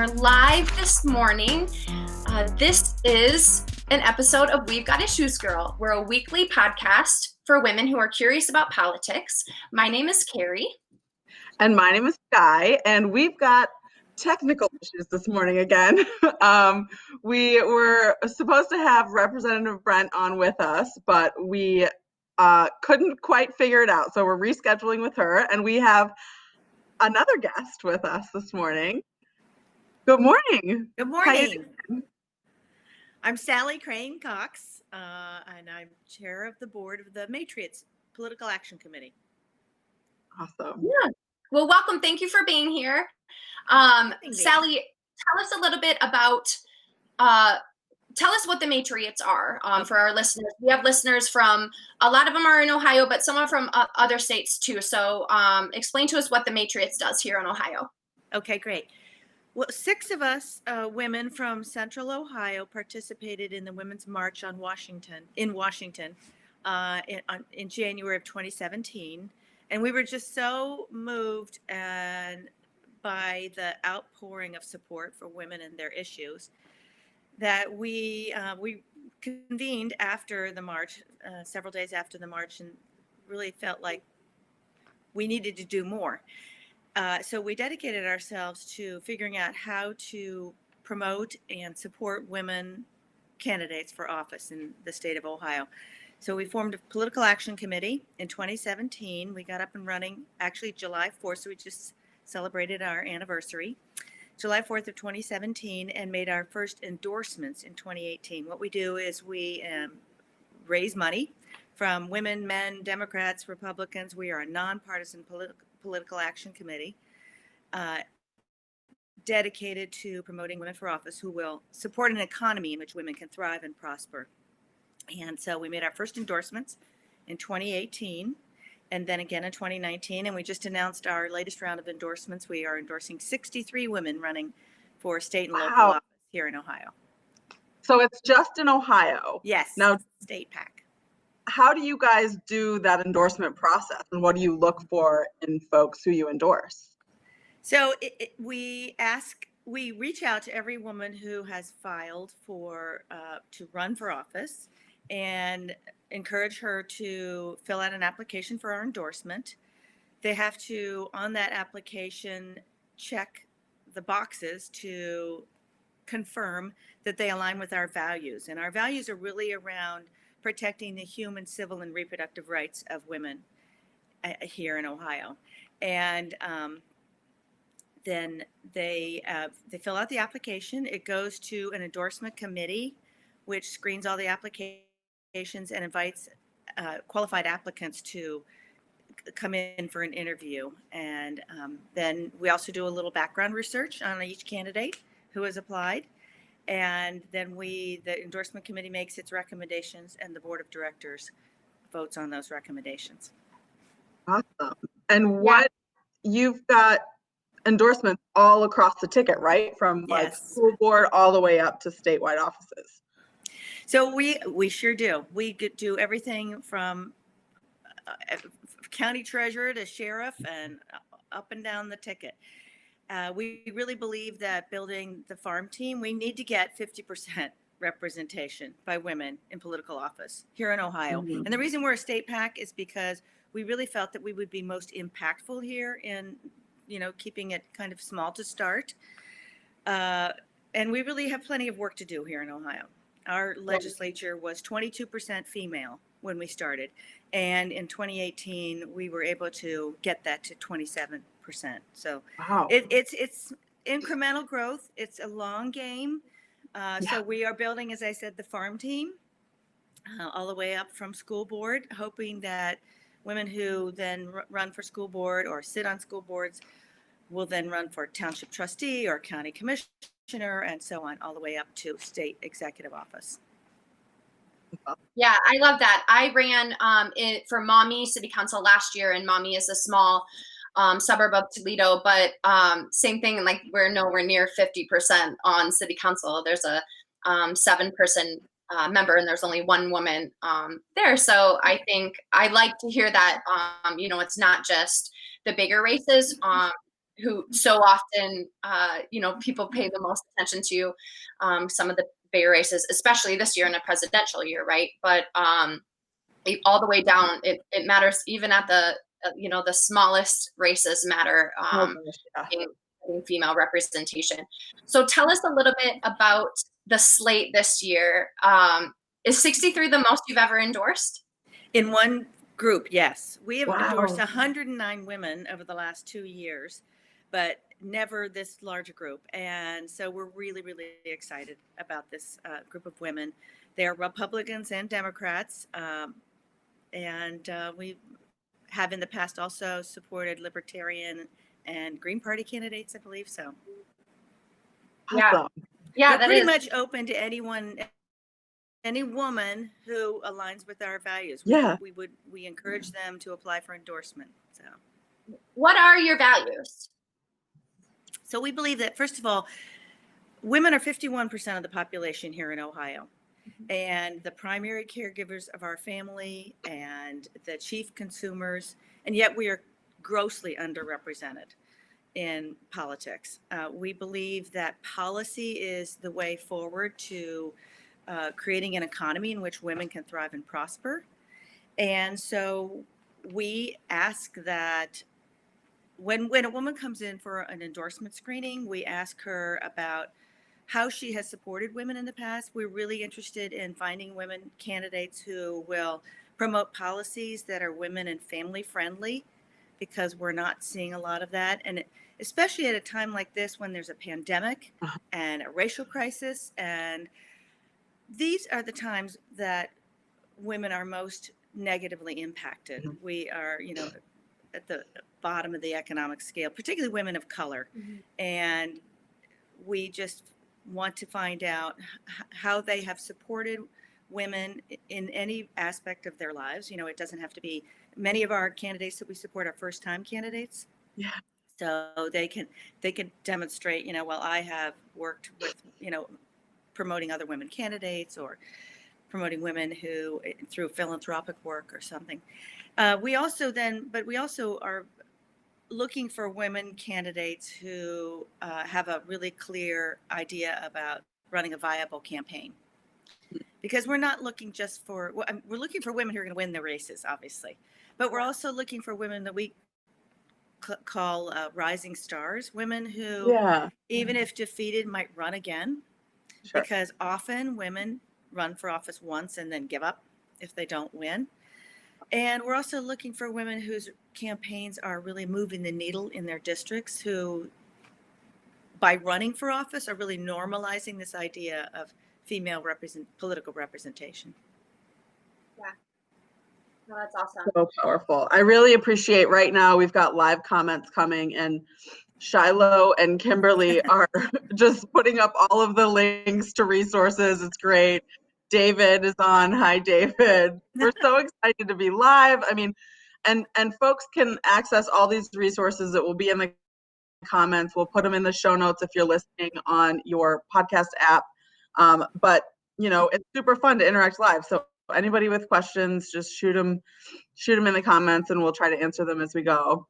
are live this morning. This is an episode of We've Got Issues Girl. We're a weekly podcast for women who are curious about politics. My name is Carrie. And my name is Sky, and we've got technical issues this morning again. We were supposed to have Representative Brent on with us, but we couldn't quite figure it out. So we're rescheduling with her, and we have another guest with us this morning. Good morning. Good morning. I'm Sally Crane Cox, and I'm chair of the board of the Matriots Political Action Committee. Awesome. Yeah. Well, welcome. Thank you for being here. Sally, tell us a little bit about, tell us what the Matriots are for our listeners. We have listeners from, a lot of them are in Ohio, but some are from other states too. So explain to us what the Matriots does here in Ohio. Okay, great. Well, 6 of us women from Central Ohio participated in the Women's March in Washington in January of 2017. And we were just so moved by the outpouring of support for women and their issues that we convened after the march, several days after the march, and really felt like we needed to do more. So we dedicated ourselves to figuring out how to promote and support women candidates for office in the state of Ohio. So we formed a political action committee in 2017. We got up and running actually July 4th, so we just celebrated our anniversary, July 4th of 2017, and made our first endorsements in 2018. What we do is we raise money from women, men, Democrats, Republicans. We are a nonpartisan political action committee dedicated to promoting women for office who will support an economy in which women can thrive and prosper. And so we made our first endorsements in 2018 and then again in 2019. And we just announced our latest round of endorsements. We are endorsing 63 women running for state and local office here in Ohio. So it's just in Ohio? Yes. Now, state PAC. How do you guys do that endorsement process, and what do you look for in folks who you endorse? So we reach out to every woman who has filed to run for office and encourage her to fill out an application for our endorsement. They have to, on that application, check the boxes to confirm that they align with our values. And our values are really around protecting the human, civil, and reproductive rights of women here in Ohio. And then they fill out the application. It goes to an endorsement committee, which screens all the applications and invites qualified applicants to come in for an interview. And then we also do a little background research on each candidate who has applied. And then the endorsement committee makes its recommendations, and the board of directors votes on those recommendations. Awesome. And you've got endorsements all across the ticket, right? From like school board all the way up to statewide offices. So we sure do. We do everything from county treasurer to sheriff and up and down the ticket. We really believe that building the farm team, we need to get 50% representation by women in political office here in Ohio. Mm-hmm. And the reason we're a state PAC is because we really felt that we would be most impactful here in, keeping it kind of small to start. And we really have plenty of work to do here in Ohio. Our legislature was 22% female when we started. And in 2018, we were able to get that to 27%. So it's incremental growth. It's a long game. So we are building, as I said, the farm team all the way up from school board, hoping that women who then run for school board or sit on school boards will then run for township trustee or county commissioner and so on, all the way up to state executive office. Yeah, I love that. I ran for Maumee City Council last year, and Maumee is a small suburb of Toledo, but same thing, like we're nowhere near 50% on city council. There's a 7-person member, and there's only one woman there. So I think I like to hear that, it's not just the bigger races. who so often, people pay the most attention to, some of the bigger races, especially this year in a presidential year, right? But all the way down, it matters even at the smallest races matter, Oh, gosh, yeah. in female representation. So tell us a little bit about the slate this year. Is 63 the most you've ever endorsed? In one group, yes. We have endorsed Wow. 109 women over the last 2 years, but never this large a group. And so we're really, really excited about this group of women. They are Republicans and Democrats. And we have in the past also supported Libertarian and Green Party candidates, I believe. So Yeah. Awesome. Yeah, we're that pretty is. much open to anyone, any woman who aligns with our values. Yeah. We encourage them to apply for endorsement. So What are your values? So we believe that, first of all, women are 51% of the population here in Ohio, and the primary caregivers of our family and the chief consumers, and yet we are grossly underrepresented in politics. We believe that policy is the way forward to creating an economy in which women can thrive and prosper. And so we ask that when a woman comes in for an endorsement screening, we ask her about how she has supported women in the past. We're really interested in finding women candidates who will promote policies that are women and family friendly, because we're not seeing a lot of that. And especially at a time like this, when there's a pandemic and a racial crisis, and these are the times that women are most negatively impacted. We are, at the bottom of the economic scale, particularly women of color. And we just want to find out how they have supported women in any aspect of their lives. It doesn't have to be, many of our candidates that we support are first-time candidates. Yeah. So they can demonstrate, well, I have worked with, promoting other women candidates, or promoting women who through philanthropic work or something. We also are looking for women candidates who have a really clear idea about running a viable campaign, because we're not looking just for, we're looking for women who are going to win the races, obviously, but we're also looking for women that we call rising stars, women who, even if defeated, might run again. Sure. Because often women run for office once and then give up if they don't win. And we're also looking for women whose campaigns are really moving the needle in their districts, who, by running for office, are really normalizing this idea of female political representation. Yeah. No, that's awesome. So powerful. I really appreciate, right now we've got live comments coming, and Shiloh and Kimberly are just putting up all of the links to resources. It's great. David is on. Hi, David. We're so excited to be live. I mean, and folks can access all these resources that will be in the comments. We'll put them in the show notes if you're listening on your podcast app. But it's super fun to interact live. So anybody with questions, just shoot them in the comments, and we'll try to answer them as we go.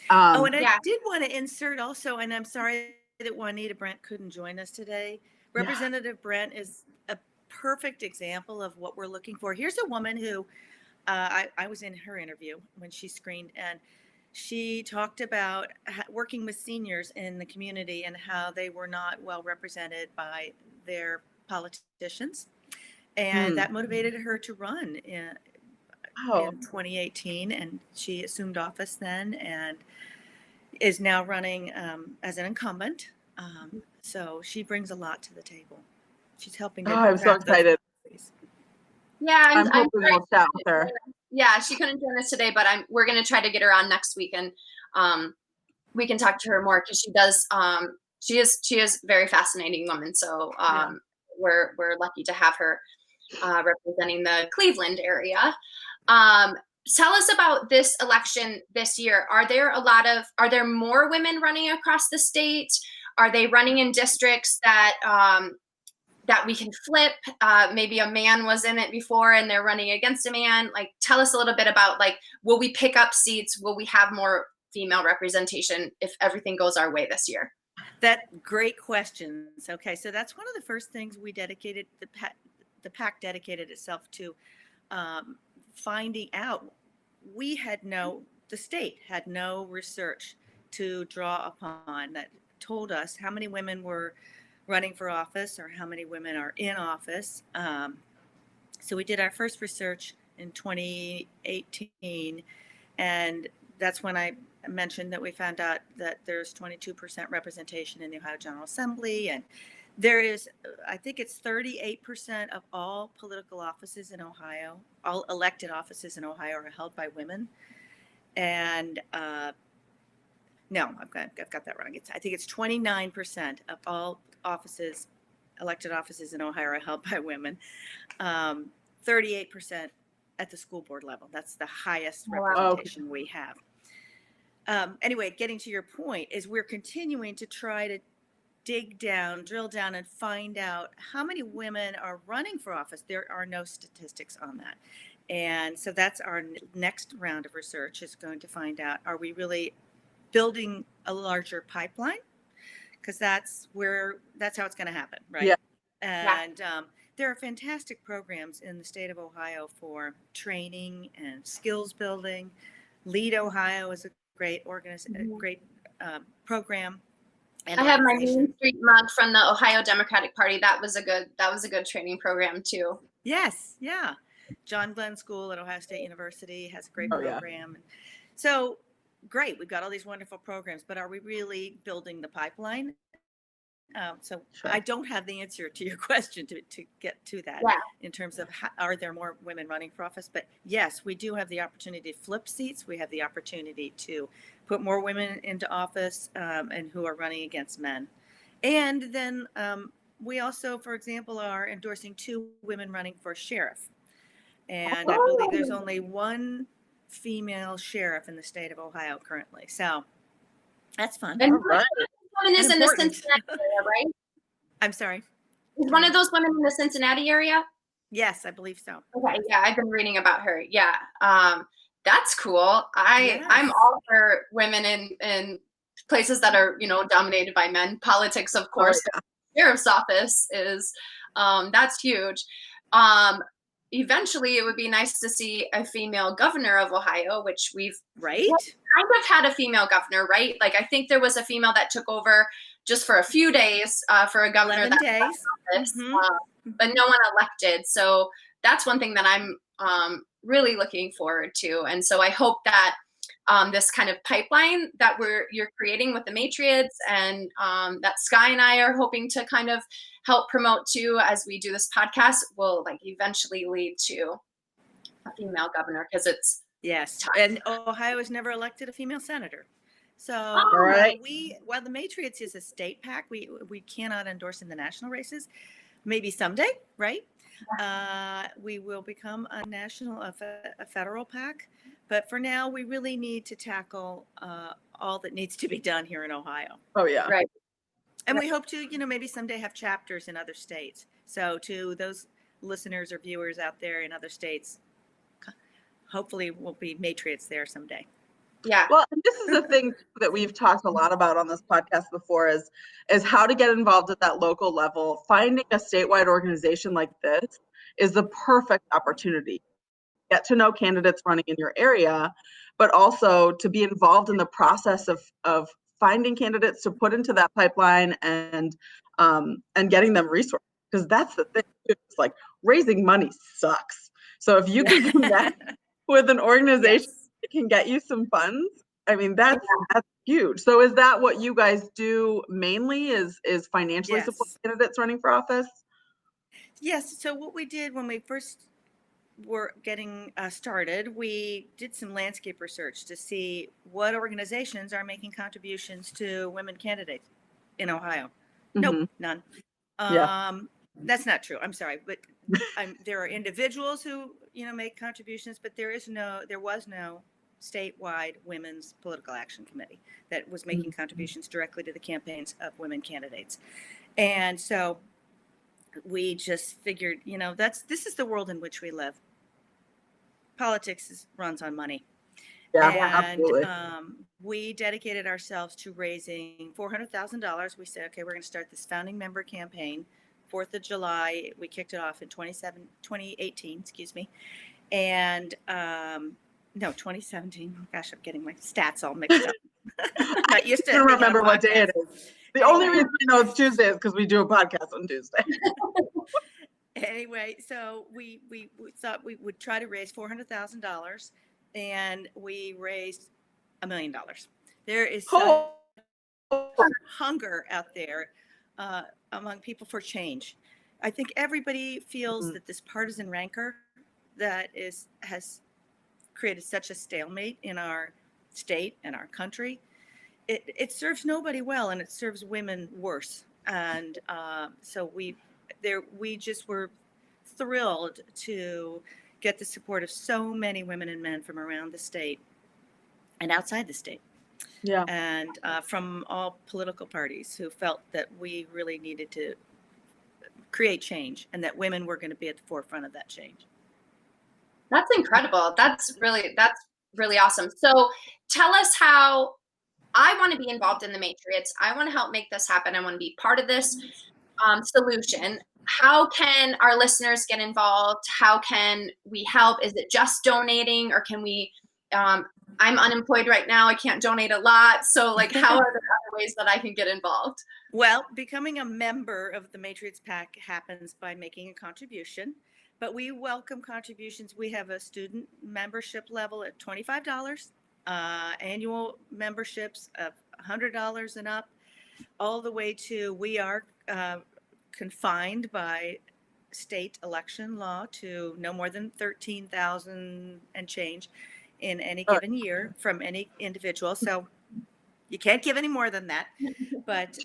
And I did want to insert also, and I'm sorry that Juanita Brent couldn't join us today. Representative Brent is a perfect example of what we're looking for. Here's a woman who I was in her interview when she screened, and she talked about working with seniors in the community and how they were not well represented by their politicians. And that motivated her to run in 2018. And she assumed office then and is now running as an incumbent. So she brings a lot to the table. She's helping. I'm so excited. Yeah, I'm hoping we'll chat with her. Yeah, she couldn't join us today, but we're going to try to get her on next week, and we can talk to her more, because she does. She is a very fascinating woman. So we're lucky to have her representing the Cleveland area. Tell us about this election this year. Are there more women running across the state? Are they running in districts that we can flip? Maybe a man was in it before and they're running against a man. Like, tell us a little bit about, will we pick up seats? Will we have more female representation if everything goes our way this year? That great questions. Okay, so that's one of the first things we dedicated the PAC dedicated itself to finding out. The state had no research to draw upon that told us how many women were running for office or how many women are in office. So we did our first research in 2018, and that's when I mentioned that we found out that there's 22% representation in the Ohio General Assembly, and there is, I think it's 38% of all political offices in Ohio, all elected offices in Ohio are held by women. And no, I've got that wrong. I think it's 29% of all offices, elected offices in Ohio are held by women. 38% at the school board level. That's the highest representation we have. Anyway, getting to your point is we're continuing to try to drill down and find out how many women are running for office. There are no statistics on that. And so that's our next round of research, is going to find out, are we really building a larger pipeline? Because that's how it's going to happen, right? Yeah. And there are fantastic programs in the state of Ohio for training and skills building. Lead Ohio is a great program. And I have my Main Street mug from the Ohio Democratic Party. That was a good training program too. Yes, yeah. John Glenn School at Ohio State University has a great program. Yeah. So great, we've got all these wonderful programs, but are we really building the pipeline? Sure. I don't have the answer to your question to get to that in terms of are there more women running for office? But yes, we do have the opportunity to flip seats. We have the opportunity to put more women into office and who are running against men. And then we also, for example, are endorsing 2 women running for sheriff. And I believe there's only 1 female sheriff in the state of Ohio currently. So that's fun. And woman is in the Cincinnati area, right? I'm sorry. Is one of those women in the Cincinnati area? Yes, I believe so. Okay, yeah, I've been reading about her. Yeah, that's cool. I'm all for women in places that are dominated by men. Politics, of course. But sheriff's office is that's huge. Eventually, it would be nice to see a female governor of Ohio, which we've kind of had a female governor, right? Like, I think there was a female that took over just for a few days for a governor 11 days. Office, but no one elected. So that's one thing that I'm really looking forward to. And so I hope that this kind of pipeline that you're creating with the Matriots and that Sky and I are hoping to kind of help promote too as we do this podcast will eventually lead to a female governor, because it's tough. And Ohio has never elected a female senator. So while the Matriots is a state PAC, we cannot endorse in the national races. Maybe someday, right? We will become a federal PAC. But for now, we really need to tackle all that needs to be done here in Ohio. Oh, yeah. Right. And we hope to, maybe someday have chapters in other states. So to those listeners or viewers out there in other states, hopefully we'll be Matriots there someday. Yeah. Well, and this is the thing that we've talked a lot about on this podcast before is how to get involved at that local level. Finding a statewide organization like this is the perfect opportunity. Get to know candidates running in your area, but also to be involved in the process of finding candidates to put into that pipeline and getting them resources. Because that's the thing. It's like raising money sucks. So if you can connect with an organization that can get you some funds, I mean, that's huge. So is that what you guys do mainly, is financially support candidates running for office? Yes. So what we did when we first were getting started, we did some landscape research to see what organizations are making contributions to women candidates in Ohio. Nope, none. That's not true. I'm sorry, but there are individuals who make contributions, but there was no statewide women's political action committee that was making contributions directly to the campaigns of women candidates. And so we just figured, this is the world in which we live. Politics runs on money. Yeah, And absolutely. we dedicated ourselves to raising $400,000. We said, okay, we're going to start this founding member campaign. 4th of July, we kicked it off in 2018, excuse me. And no, 2017. Gosh, I'm getting my stats all mixed up. I'm not used to I can't being on a remember what day it podcast. is. The only Anyway. reason I know it's Tuesday is because we do a podcast on Tuesday. Anyway, so we thought we would try to raise $400,000, and we raised $1 million. There is such hunger out there among people for change. I think everybody feels that this partisan rancor that has created such a stalemate in our state and our country, it serves nobody well, and it serves women worse. And so we just were thrilled to get the support of so many women and men from around the state and outside the state. Yeah. And from all political parties who felt that we really needed to create change and that women were going to be at the forefront of that change. That's incredible. That's really awesome. So tell us how. I want to be involved in the Matriots. I want to help make this happen. I want to be part of this solution. How can our listeners get involved? How can we help? Is it just donating, or can we? I'm unemployed right now. I can't donate a lot. So, like, how are there other ways that I can get involved? Well, becoming a member of the Matriots PAC happens by making a contribution, but we welcome contributions. We have a student membership level at $25. Annual memberships of $100 and up, all the way to we are confined by state election law to no more than 13,000 and change in any given year from any individual. So you can't give any more than that. But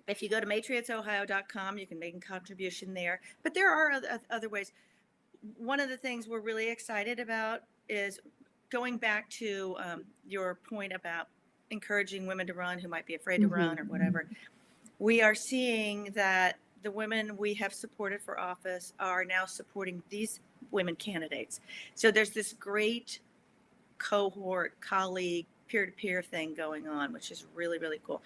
if you go to matriotsohio.com, you can make a contribution there. But there are other ways. One of the things we're really excited about is going back to your point about encouraging women to run who might be afraid to run or whatever. We are seeing that the women we have supported for office are now supporting these women candidates. So there's this great cohort, colleague, peer-to-peer thing going on, which is really, really cool.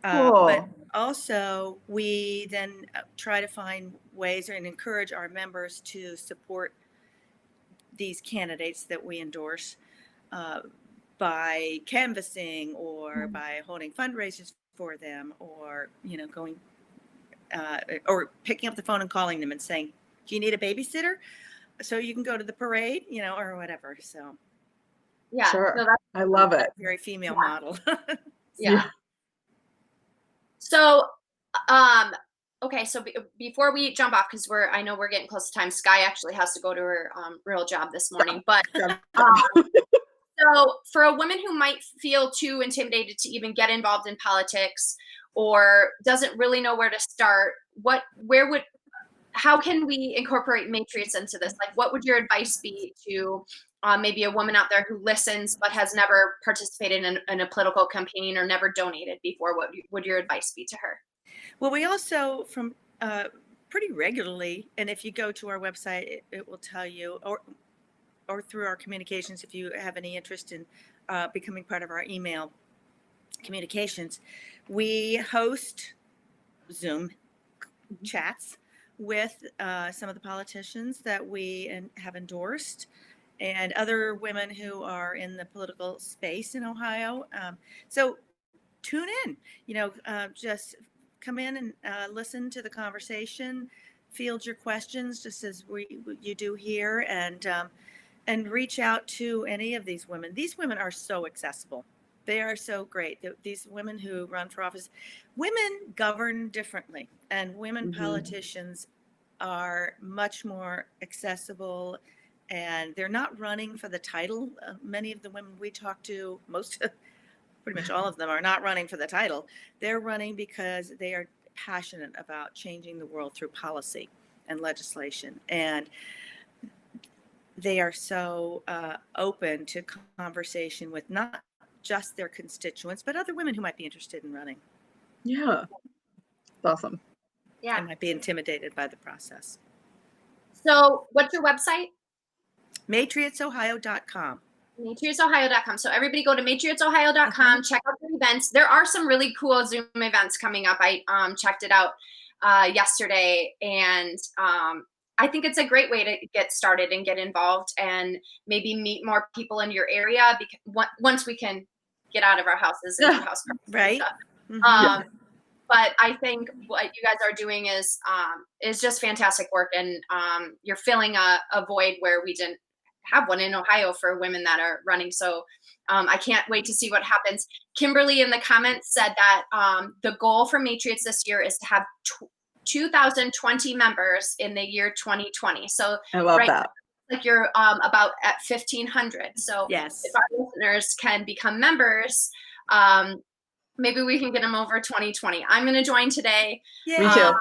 But also we then try to find ways and encourage our members to support these candidates that we endorse by canvassing or by holding fundraisers for them, or going or picking up the phone and calling them and saying, do you need a babysitter so you can go to the parade, or whatever. So yeah, sure. No, I love it. Very female model. Yeah. So okay, so before we jump off, because I know we're getting close to time. Sky actually has to go to her real job this morning, but so for a woman who might feel too intimidated to even get involved in politics or doesn't really know where to start, how can we incorporate Matriots into this? Like, what would your advice be to maybe a woman out there who listens but has never participated in a political campaign or never donated before? What would your advice be to her? Well, we also from pretty regularly, and if you go to our website, it will tell you, or through our communications, if you have any interest in becoming part of our email communications, we host Zoom chats with some of the politicians that we have endorsed and other women who are in the political space in Ohio. So tune in, just come in and listen to the conversation, field your questions just as you do here, and reach out to any of these women. These women are so accessible. They are so great. These women who run for office, women govern differently, and women politicians are much more accessible, and they're not running for the title. Many of the women we talk to, pretty much all of them, are not running for the title. They're running because they are passionate about changing the world through policy and legislation. And they are so open to conversation with not just their constituents, but other women who might be interested in running. Yeah. That's awesome. Yeah. And might be intimidated by the process. So what's your website? Matriotsohio.com. MatriotsOhio.com. So everybody go to matriotsohio.com, check out the events. There are some really cool Zoom events coming up. I checked it out yesterday, and I think it's a great way to get started and get involved and maybe meet more people in your area, because once we can get out of our houses and do house parties right. and stuff. But I think what you guys are doing is just fantastic work, and you're filling a void where we didn't have one in Ohio for women that are running. So I can't wait to see what happens. Kimberly in the comments said that the goal for Matriots this year is to have 2,020 members in the year 2020. So I love that. Like you're about at 1,500. So yes, if our listeners can become members, maybe we can get them over 2020. I'm going to join today. Yeah. Me too.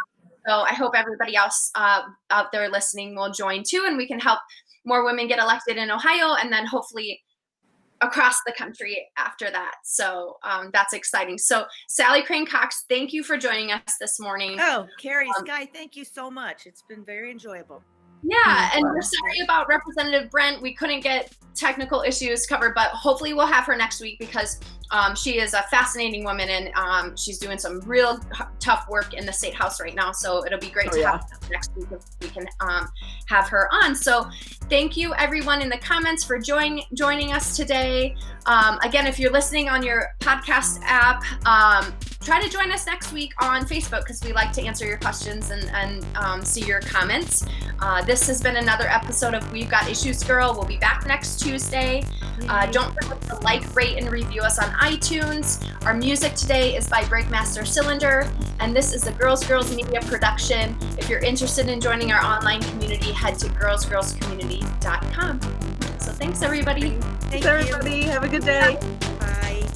So I hope everybody else out there listening will join too, and we can help more women get elected in Ohio, and then hopefully across the country after that. So that's exciting. So Sally Crane Cox, thank you for joining us this morning. Oh, Carrie, Sky, thank you so much. It's been very enjoyable. Yeah, and we're sorry about Representative Brent. We couldn't get technical issues covered, but hopefully we'll have her next week, because she is a fascinating woman, and she's doing some real tough work in the State House right now. So it'll be great to have her next week if we can have her on. So thank you everyone in the comments for joining us today. Again, if you're listening on your podcast app, try to join us next week on Facebook, because we like to answer your questions and see your comments. This has been another episode of We've Got Issues Girl. We'll be back next Tuesday. Don't forget to like, rate, and review us on iTunes. Our music today is by Breakmaster Cylinder, and this is the Girls Media production. If you're interested in joining our online community, head to girlscommunity.com. So thanks, everybody. Thanks, everybody. Have a good day. Bye.